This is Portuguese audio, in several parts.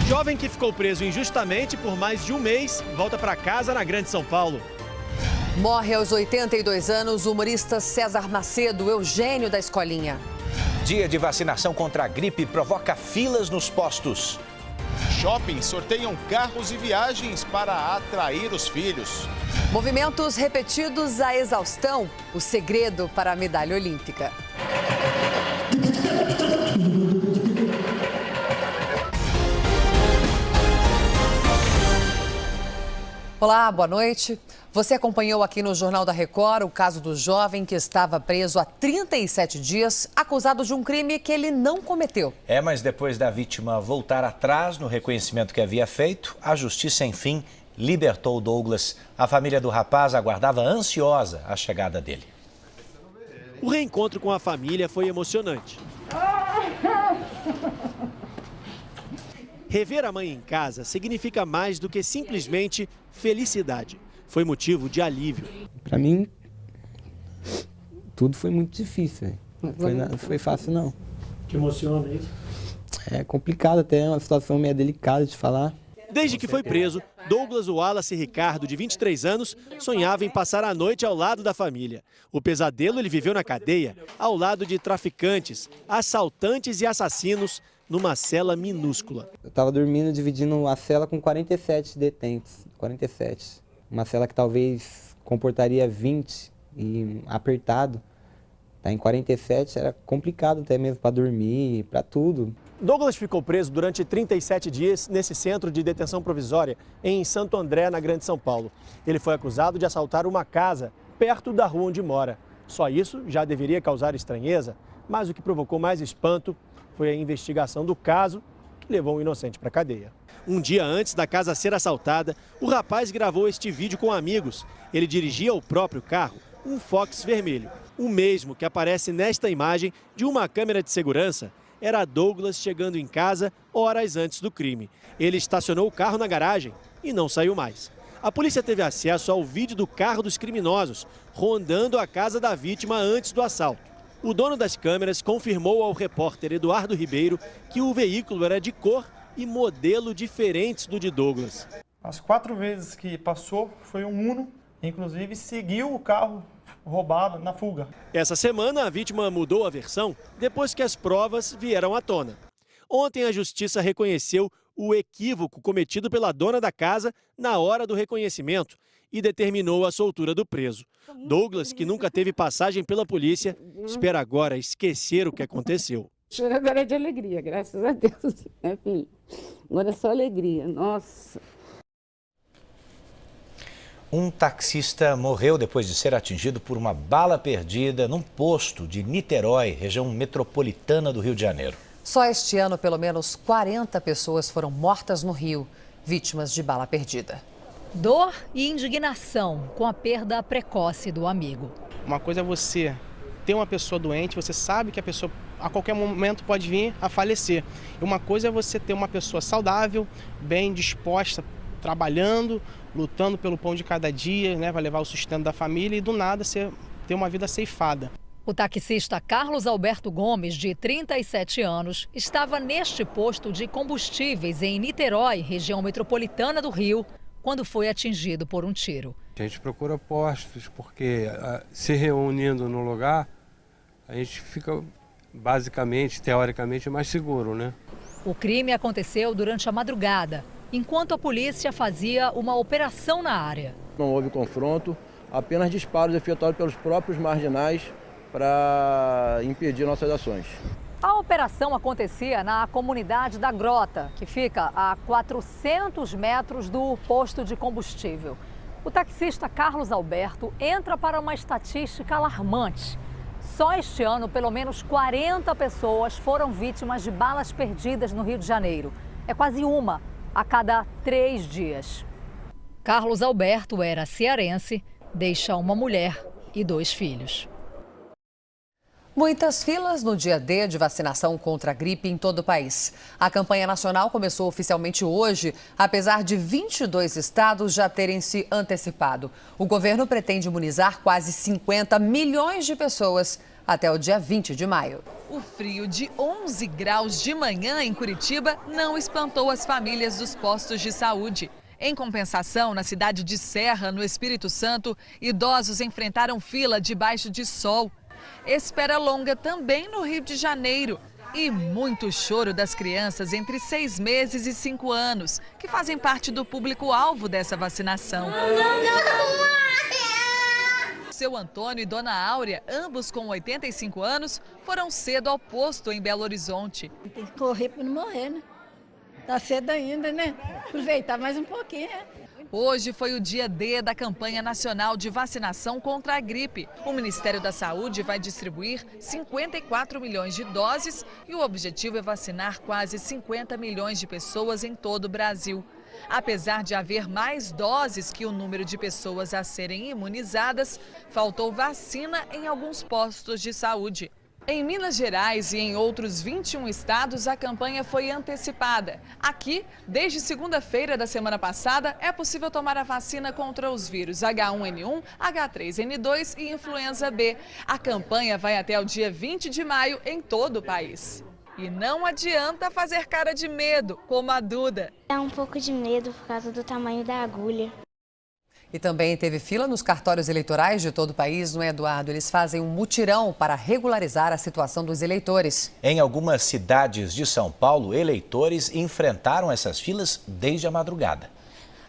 Jovem que ficou preso injustamente por mais de um mês volta para casa na Grande São Paulo. Morre aos 82 anos o humorista César Macedo, Eugênio da Escolinha. Dia de vacinação contra a gripe provoca filas nos postos. Shoppings sorteiam carros e viagens para atrair os filhos. Movimentos repetidos à exaustão, o segredo para a medalha olímpica. Olá, boa noite. Você acompanhou aqui no Jornal da Record o caso do jovem que estava preso há 37 dias, acusado de um crime que ele não cometeu. Mas depois da vítima voltar atrás no reconhecimento que havia feito, a justiça, enfim, libertou Douglas. A família do rapaz aguardava ansiosa a chegada dele. O reencontro com a família foi emocionante. Rever a mãe em casa significa mais do que simplesmente felicidade. Foi motivo de alívio. Para mim, tudo foi muito difícil. Não foi fácil, não. Te emociona isso? É complicado até, é uma situação meio delicada de falar. Desde que foi preso, Douglas Wallace Ricardo, de 23 anos, sonhava em passar a noite ao lado da família. O pesadelo ele viveu na cadeia, ao lado de traficantes, assaltantes e assassinos, numa cela minúscula. Eu estava dormindo, dividindo a cela com 47 detentos, 47. Uma cela que talvez comportaria 20 e apertado. Tá em 47 era complicado até mesmo para dormir, para tudo. Douglas ficou preso durante 37 dias nesse centro de detenção provisória em Santo André, na Grande São Paulo. Ele foi acusado de assaltar uma casa perto da rua onde mora. Só isso já deveria causar estranheza, mas o que provocou mais espanto foi a investigação do caso que levou um inocente para a cadeia. Um dia antes da casa ser assaltada, o rapaz gravou este vídeo com amigos. Ele dirigia o próprio carro, um Fox vermelho. O mesmo que aparece nesta imagem de uma câmera de segurança era Douglas chegando em casa horas antes do crime. Ele estacionou o carro na garagem e não saiu mais. A polícia teve acesso ao vídeo do carro dos criminosos rondando a casa da vítima antes do assalto. O dono das câmeras confirmou ao repórter Eduardo Ribeiro que o veículo era de cor e modelo diferentes do de Douglas. As 4 vezes que passou foi um Uno, inclusive seguiu o carro roubado na fuga. Essa semana a vítima mudou a versão depois que as provas vieram à tona. Ontem a justiça reconheceu o equívoco cometido pela dona da casa na hora do reconhecimento e determinou a soltura do preso. Douglas, que nunca teve passagem pela polícia, espera agora esquecer o que aconteceu. Choro agora é de alegria, graças a Deus, né, filho? Agora é só alegria, nossa. Um taxista morreu depois de ser atingido por uma bala perdida num posto de Niterói, região metropolitana do Rio de Janeiro. Só este ano, pelo menos 40 pessoas foram mortas no Rio, vítimas de bala perdida. Dor e indignação com a perda precoce do amigo. Uma coisa é você ter uma pessoa doente, você sabe que a pessoa a qualquer momento pode vir a falecer. E uma coisa é você ter uma pessoa saudável, bem disposta, trabalhando, lutando pelo pão de cada dia, né, para levar o sustento da família e do nada você ter uma vida ceifada. O taxista Carlos Alberto Gomes, de 37 anos, estava neste posto de combustíveis em Niterói, região metropolitana do Rio, quando foi atingido por um tiro. A gente procura postos porque se reunindo no lugar, a gente fica basicamente, teoricamente, mais seguro, né? O crime aconteceu durante a madrugada, enquanto a polícia fazia uma operação na área. Não houve confronto, apenas disparos efetuados pelos próprios marginais para impedir nossas ações. A operação acontecia na comunidade da Grota, que fica a 400 metros do posto de combustível. O taxista Carlos Alberto entra para uma estatística alarmante. Só este ano, pelo menos 40 pessoas foram vítimas de balas perdidas no Rio de Janeiro. É quase uma a cada 3 dias. Carlos Alberto era cearense, deixa uma mulher e 2 filhos. Muitas filas no dia D de vacinação contra a gripe em todo o país. A campanha nacional começou oficialmente hoje, apesar de 22 estados já terem se antecipado. O governo pretende imunizar quase 50 milhões de pessoas até o dia 20 de maio. O frio de 11 graus de manhã em Curitiba não espantou as famílias dos postos de saúde. Em compensação, na cidade de Serra, no Espírito Santo, idosos enfrentaram fila debaixo de sol. Espera longa também no Rio de Janeiro. E muito choro das crianças entre 6 meses e 5 anos, que fazem parte do público-alvo dessa vacinação. Seu Antônio e Dona Áurea, ambos com 85 anos, foram cedo ao posto em Belo Horizonte. Tem que correr para não morrer, né? Tá cedo ainda, né? Aproveitar mais um pouquinho, né? Hoje foi o dia D da campanha nacional de vacinação contra a gripe. O Ministério da Saúde vai distribuir 54 milhões de doses e o objetivo é vacinar quase 50 milhões de pessoas em todo o Brasil. Apesar de haver mais doses que o número de pessoas a serem imunizadas, faltou vacina em alguns postos de saúde. Em Minas Gerais e em outros 21 estados, a campanha foi antecipada. Aqui, desde segunda-feira da semana passada, é possível tomar a vacina contra os vírus H1N1, H3N2 e influenza B. A campanha vai até o dia 20 de maio em todo o país. E não adianta fazer cara de medo, como a Duda. Dá um pouco de medo por causa do tamanho da agulha. E também teve fila nos cartórios eleitorais de todo o país, não é, Eduardo? Eles fazem um mutirão para regularizar a situação dos eleitores. Em algumas cidades de São Paulo, eleitores enfrentaram essas filas desde a madrugada.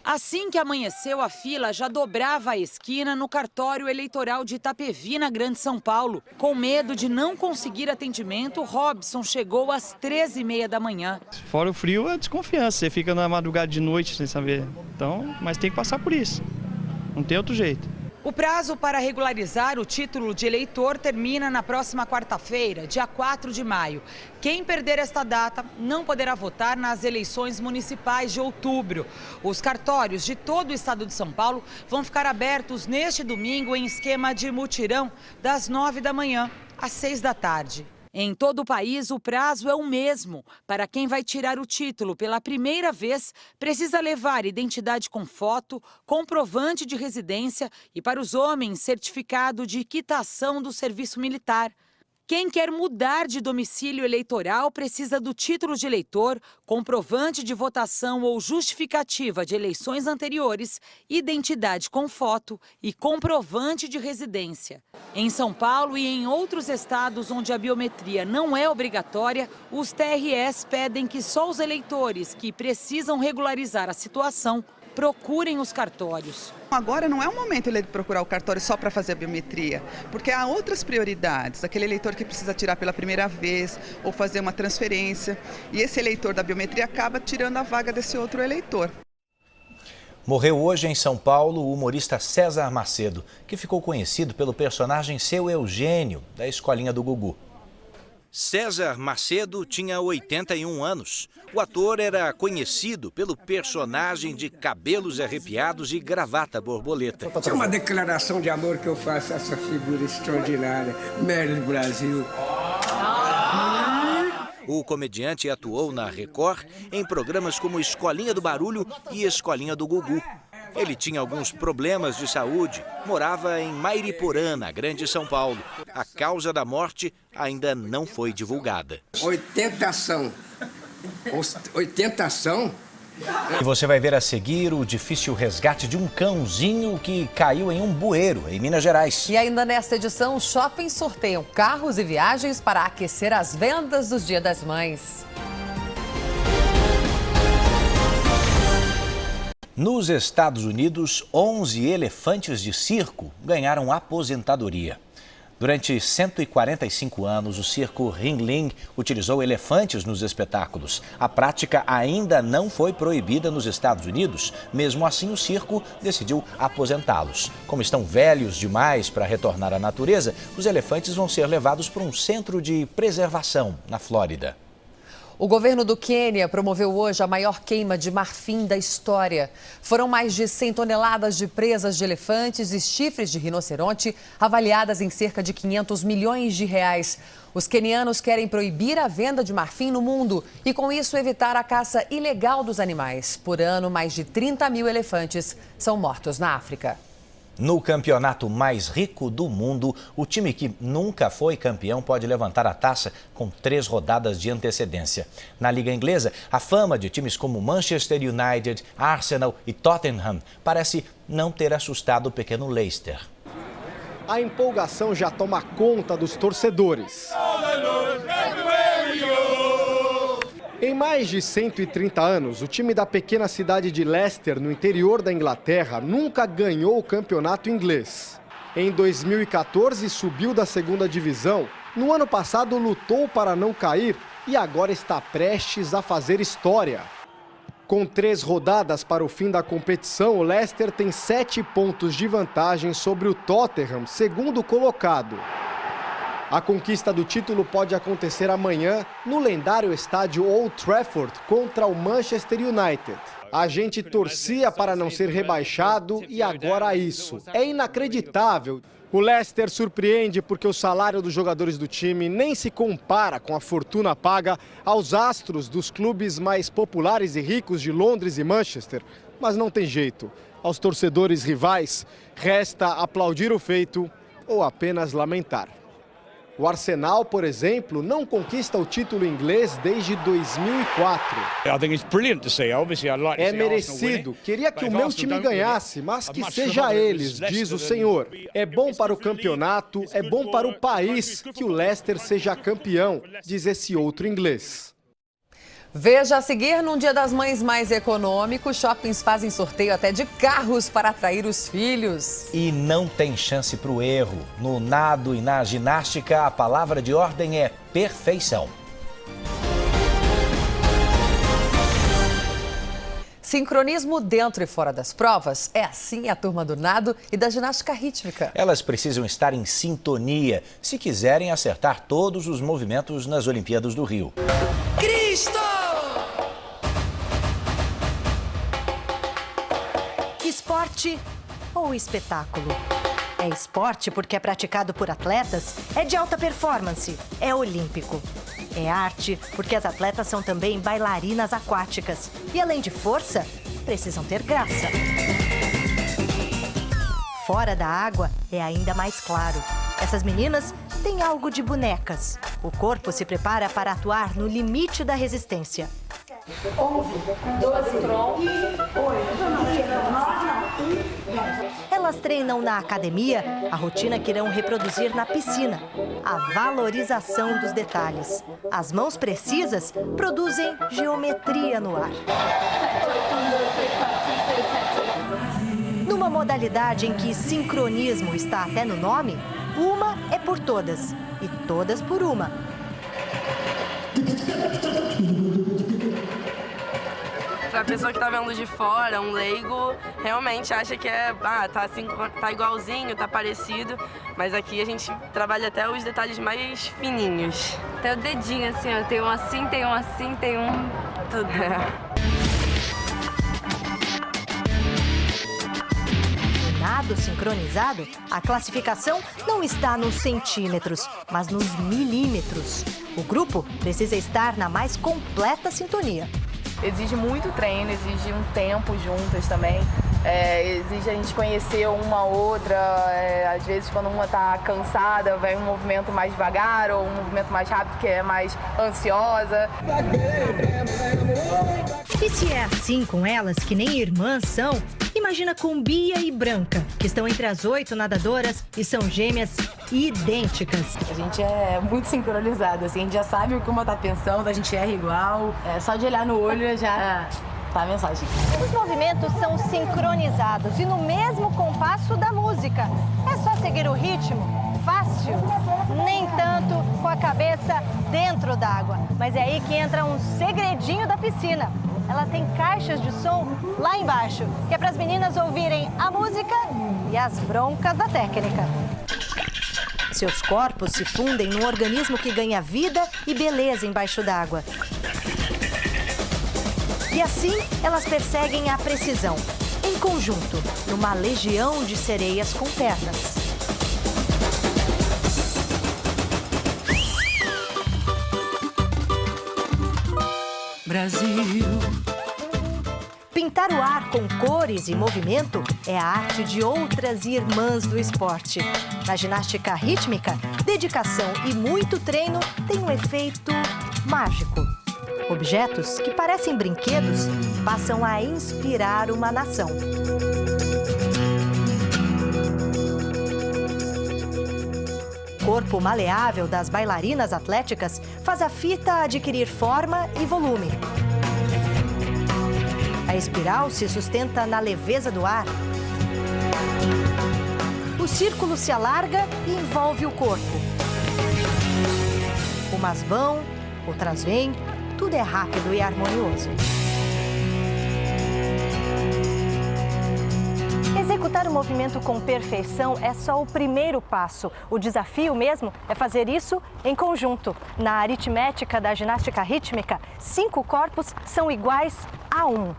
Assim que amanheceu, a fila já dobrava a esquina no cartório eleitoral de Itapevi, na Grande São Paulo. Com medo de não conseguir atendimento, Robson chegou às 13h30 da manhã. Fora o frio, a desconfiança. Você fica na madrugada de noite sem saber. Então, mas tem que passar por isso. Não tem outro jeito. O prazo para regularizar o título de eleitor termina na próxima quarta-feira, dia 4 de maio. Quem perder esta data não poderá votar nas eleições municipais de outubro. Os cartórios de todo o estado de São Paulo vão ficar abertos neste domingo em esquema de mutirão, das 9 da manhã às 6 da tarde. Em todo o país, o prazo é o mesmo. Para quem vai tirar o título pela primeira vez, precisa levar identidade com foto, comprovante de residência e, para os homens, certificado de quitação do serviço militar. Quem quer mudar de domicílio eleitoral precisa do título de eleitor, comprovante de votação ou justificativa de eleições anteriores, identidade com foto e comprovante de residência. Em São Paulo e em outros estados onde a biometria não é obrigatória, os TREs pedem que só os eleitores que precisam regularizar a situação procurem os cartórios. Agora não é o momento ele de procurar o cartório só para fazer a biometria, porque há outras prioridades. Aquele eleitor que precisa tirar pela primeira vez ou fazer uma transferência. E esse eleitor da biometria acaba tirando a vaga desse outro eleitor. Morreu hoje em São Paulo o humorista César Macedo, que ficou conhecido pelo personagem Seu Eugênio, da Escolinha do Gugu. César Macedo tinha 81 anos. O ator era conhecido pelo personagem de cabelos arrepiados e gravata borboleta. É uma declaração de amor que eu faço a essa figura extraordinária, Meryl Brasil. O comediante atuou na Record em programas como Escolinha do Barulho e Escolinha do Gugu. Ele tinha alguns problemas de saúde, morava em Mairiporã, na Grande São Paulo. A causa da morte ainda não foi divulgada. 80 ação. E você vai ver a seguir o difícil resgate de um cãozinho que caiu em um bueiro, em Minas Gerais. E ainda nesta edição, shoppings sorteiam carros e viagens para aquecer as vendas dos Dia das Mães. Nos Estados Unidos, 11 elefantes de circo ganharam aposentadoria. Durante 145 anos, o circo Ringling utilizou elefantes nos espetáculos. A prática ainda não foi proibida nos Estados Unidos. Mesmo assim, o circo decidiu aposentá-los. Como estão velhos demais para retornar à natureza, os elefantes vão ser levados para um centro de preservação na Flórida. O governo do Quênia promoveu hoje a maior queima de marfim da história. Foram mais de 100 toneladas de presas de elefantes e chifres de rinoceronte, avaliadas em cerca de 500 milhões de reais. Os quenianos querem proibir a venda de marfim no mundo e, com isso, evitar a caça ilegal dos animais. Por ano, mais de 30 mil elefantes são mortos na África. No campeonato mais rico do mundo, o time que nunca foi campeão pode levantar a taça com 3 rodadas de antecedência. Na Liga Inglesa, a fama de times como Manchester United, Arsenal e Tottenham parece não ter assustado o pequeno Leicester. A empolgação já toma conta dos torcedores. Em mais de 130 anos, o time da pequena cidade de Leicester, no interior da Inglaterra, nunca ganhou o campeonato inglês. Em 2014, subiu da segunda divisão. No ano passado, lutou para não cair e agora está prestes a fazer história. Com 3 rodadas para o fim da competição, o Leicester tem 7 pontos de vantagem sobre o Tottenham, segundo colocado. A conquista do título pode acontecer amanhã no lendário estádio Old Trafford contra o Manchester United. A gente torcia para não ser rebaixado e agora isso. É inacreditável. O Leicester surpreende porque o salário dos jogadores do time nem se compara com a fortuna paga aos astros dos clubes mais populares e ricos de Londres e Manchester. Mas não tem jeito. Aos torcedores rivais, resta aplaudir o feito ou apenas lamentar. O Arsenal, por exemplo, não conquista o título inglês desde 2004. É merecido. Queria que o meu time ganhasse, mas que seja eles, diz o senhor. É bom para o campeonato, é bom para o país que o Leicester seja campeão, diz esse outro inglês. Veja a seguir, num Dia das Mães mais econômico, shoppings fazem sorteio até de carros para atrair os filhos. E não tem chance para o erro. No nado e na ginástica, a palavra de ordem é perfeição. Sincronismo dentro e fora das provas? É assim a turma do nado e da ginástica rítmica. Elas precisam estar em sintonia se quiserem acertar todos os movimentos nas Olimpíadas do Rio. Cristo! Esporte ou espetáculo? É esporte porque é praticado por atletas, é de alta performance, é olímpico. É arte porque as atletas são também bailarinas aquáticas e, além de força, precisam ter graça. Fora da água é ainda mais claro. Essas meninas têm algo de bonecas. O corpo se prepara para atuar no limite da resistência. 11, 12, 8. Elas treinam na academia a rotina que irão reproduzir na piscina. A valorização dos detalhes. As mãos precisas produzem geometria no ar. Numa modalidade em que sincronismo está até no nome, uma é por todas e todas por uma. Pra pessoa que tá vendo de fora, um leigo, realmente acha que tá igualzinho, tá parecido, mas aqui a gente trabalha até os detalhes mais fininhos. Até o dedinho, assim, ó, tem um assim, tem um assim, tem um... tudo. Nado sincronizado, a classificação não está nos centímetros, mas nos milímetros. O grupo precisa estar na mais completa sintonia. Exige muito treino, exige um tempo juntas também. Exige a gente conhecer uma outra. Às vezes, quando uma está cansada, vai um movimento mais devagar ou um movimento mais rápido, que é mais ansiosa. E se é assim com elas, que nem irmãs são, imagina com Bia e Branca, que estão entre as 8 nadadoras e são gêmeas idênticas. A gente é muito sincronizado, assim, a gente já sabe o que uma está pensando, a gente erra igual. Só de olhar no olho já tá a mensagem. Os movimentos são sincronizados e no mesmo compasso da música. É só seguir o ritmo. Fácil? Nem tanto com a cabeça dentro d'água. Mas é aí que entra um segredinho da piscina. Ela tem caixas de som lá embaixo, que é para as meninas ouvirem a música e as broncas da técnica. Seus corpos se fundem num organismo que ganha vida e beleza embaixo d'água. E assim, elas perseguem a precisão, em conjunto, numa legião de sereias com pernas. Brasil. Pintar Misturar o ar com cores e movimento é a arte de outras irmãs do esporte. Na ginástica rítmica, dedicação e muito treino têm um efeito mágico. Objetos que parecem brinquedos passam a inspirar uma nação. O corpo maleável das bailarinas atléticas faz a fita adquirir forma e volume. A espiral se sustenta na leveza do ar. O círculo se alarga e envolve o corpo. Umas vão, outras vêm, tudo é rápido e harmonioso. Executar o movimento com perfeição é só o primeiro passo. O desafio mesmo é fazer isso em conjunto. Na aritmética da ginástica rítmica, 5 corpos são iguais a um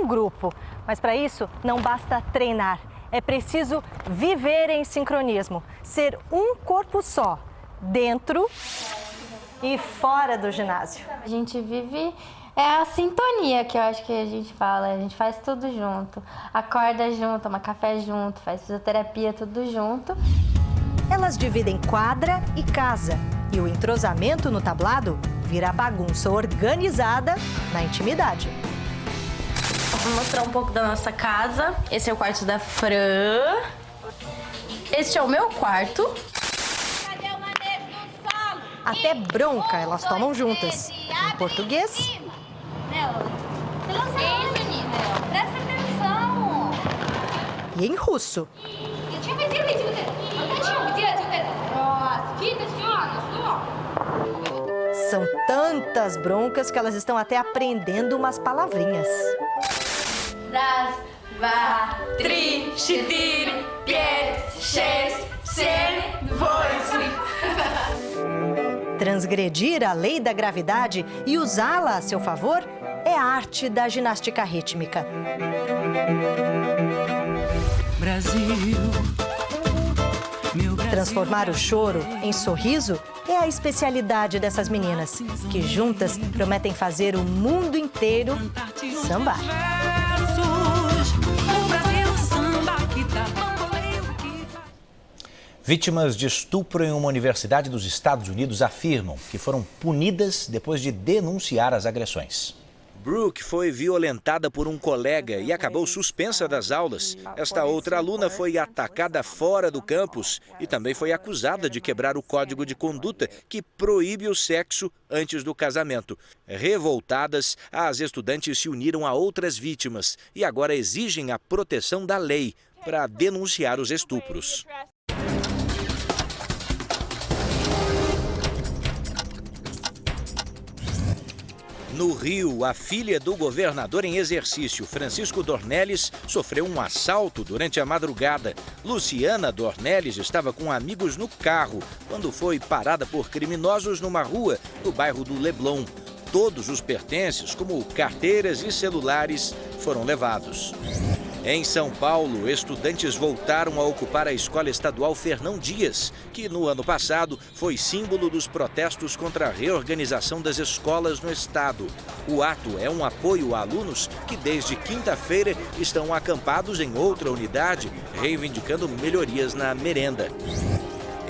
grupo. Mas para isso não basta treinar, é preciso viver em sincronismo, ser um corpo só, dentro e fora do ginásio. A gente vive a sintonia que eu acho que a gente fala, a gente faz tudo junto, acorda junto, toma café junto, faz fisioterapia, tudo junto. Elas dividem quadra e casa e o entrosamento no tablado vira bagunça organizada na intimidade. Vou mostrar um pouco da nossa casa. Esse é o quarto da Fran. Este é o meu quarto. Até bronca elas tomam juntas. Em português. Presta atenção. E em russo. São tantas broncas que elas estão até aprendendo umas palavrinhas. Раз, два, три, четыре, пять, шесть, семь, восемь. Transgredir a lei da gravidade e usá-la a seu favor é a arte da ginástica rítmica. Transformar o choro em sorriso é a especialidade dessas meninas, que juntas prometem fazer o mundo inteiro sambar. Vítimas de estupro em uma universidade dos Estados Unidos afirmam que foram punidas depois de denunciar as agressões. Brooke foi violentada por um colega e acabou suspensa das aulas. Esta outra aluna foi atacada fora do campus e também foi acusada de quebrar o código de conduta que proíbe o sexo antes do casamento. Revoltadas, as estudantes se uniram a outras vítimas e agora exigem a proteção da lei para denunciar os estupros. No Rio, a filha do governador em exercício, Francisco Dornelles, sofreu um assalto durante a madrugada. Luciana Dornelles estava com amigos no carro quando foi parada por criminosos numa rua no bairro do Leblon. Todos os pertences, como carteiras e celulares, foram levados. Em São Paulo, estudantes voltaram a ocupar a Escola Estadual Fernão Dias, que no ano passado foi símbolo dos protestos contra a reorganização das escolas no estado. O ato é um apoio a alunos que desde quinta-feira estão acampados em outra unidade, reivindicando melhorias na merenda.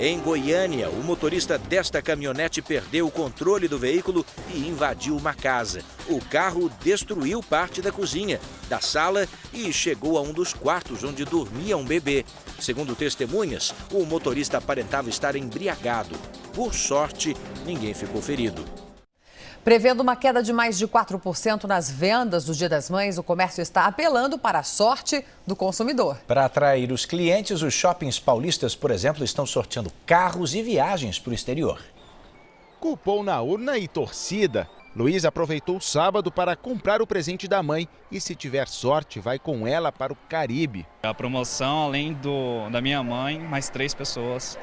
Em Goiânia, o motorista desta caminhonete perdeu o controle do veículo e invadiu uma casa. O carro destruiu parte da cozinha, da sala e chegou a um dos quartos onde dormia um bebê. Segundo testemunhas, o motorista aparentava estar embriagado. Por sorte, ninguém ficou ferido. Prevendo uma queda de mais de 4% nas vendas do Dia das Mães, o comércio está apelando para a sorte do consumidor. Para atrair os clientes, os shoppings paulistas, por exemplo, estão sorteando carros e viagens para o exterior. Cupom na urna e torcida. Luiz aproveitou o sábado para comprar o presente da mãe e, se tiver sorte, vai com ela para o Caribe. A promoção, além da minha mãe, mais 3 pessoas,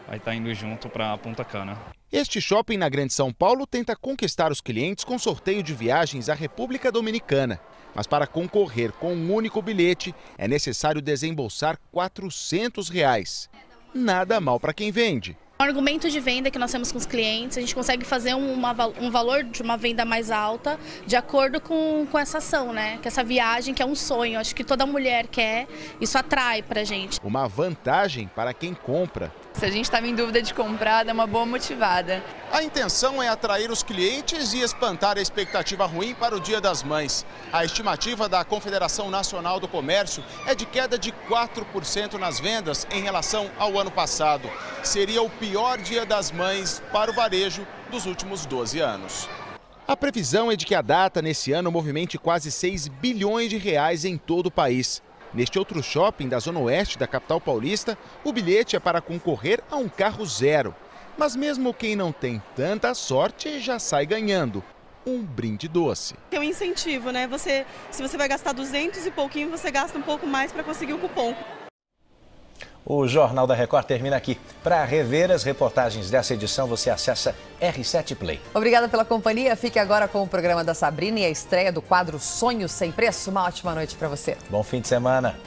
vai estar indo junto para Punta Cana. Este shopping na Grande São Paulo tenta conquistar os clientes com sorteio de viagens à República Dominicana. Mas para concorrer com um único bilhete, é necessário desembolsar R$ 400. Nada mal para quem vende. O argumento de venda que nós temos com os clientes, a gente consegue fazer um valor de uma venda mais alta de acordo com essa ação, né? Que essa viagem que é um sonho, acho que toda mulher quer, isso atrai pra gente. Uma vantagem para quem compra. Se a gente estava em dúvida de comprar, dá uma boa motivada. A intenção é atrair os clientes e espantar a expectativa ruim para o Dia das Mães. A estimativa da Confederação Nacional do Comércio é de queda de 4% nas vendas em relação ao ano passado. Seria o pior Dia das Mães para o varejo dos últimos 12 anos. A previsão é de que a data nesse ano movimente quase 6 bilhões de reais em todo o país. Neste outro shopping da Zona Oeste da capital paulista, o bilhete é para concorrer a um carro zero. Mas mesmo quem não tem tanta sorte já sai ganhando um brinde doce. É um incentivo, né? Se você vai gastar 200 e pouquinho, você gasta um pouco mais para conseguir o cupom. O Jornal da Record termina aqui. Para rever as reportagens dessa edição, você acessa R7 Play. Obrigada pela companhia. Fique agora com o programa da Sabrina e a estreia do quadro Sonhos Sem Preço. Uma ótima noite para você. Bom fim de semana.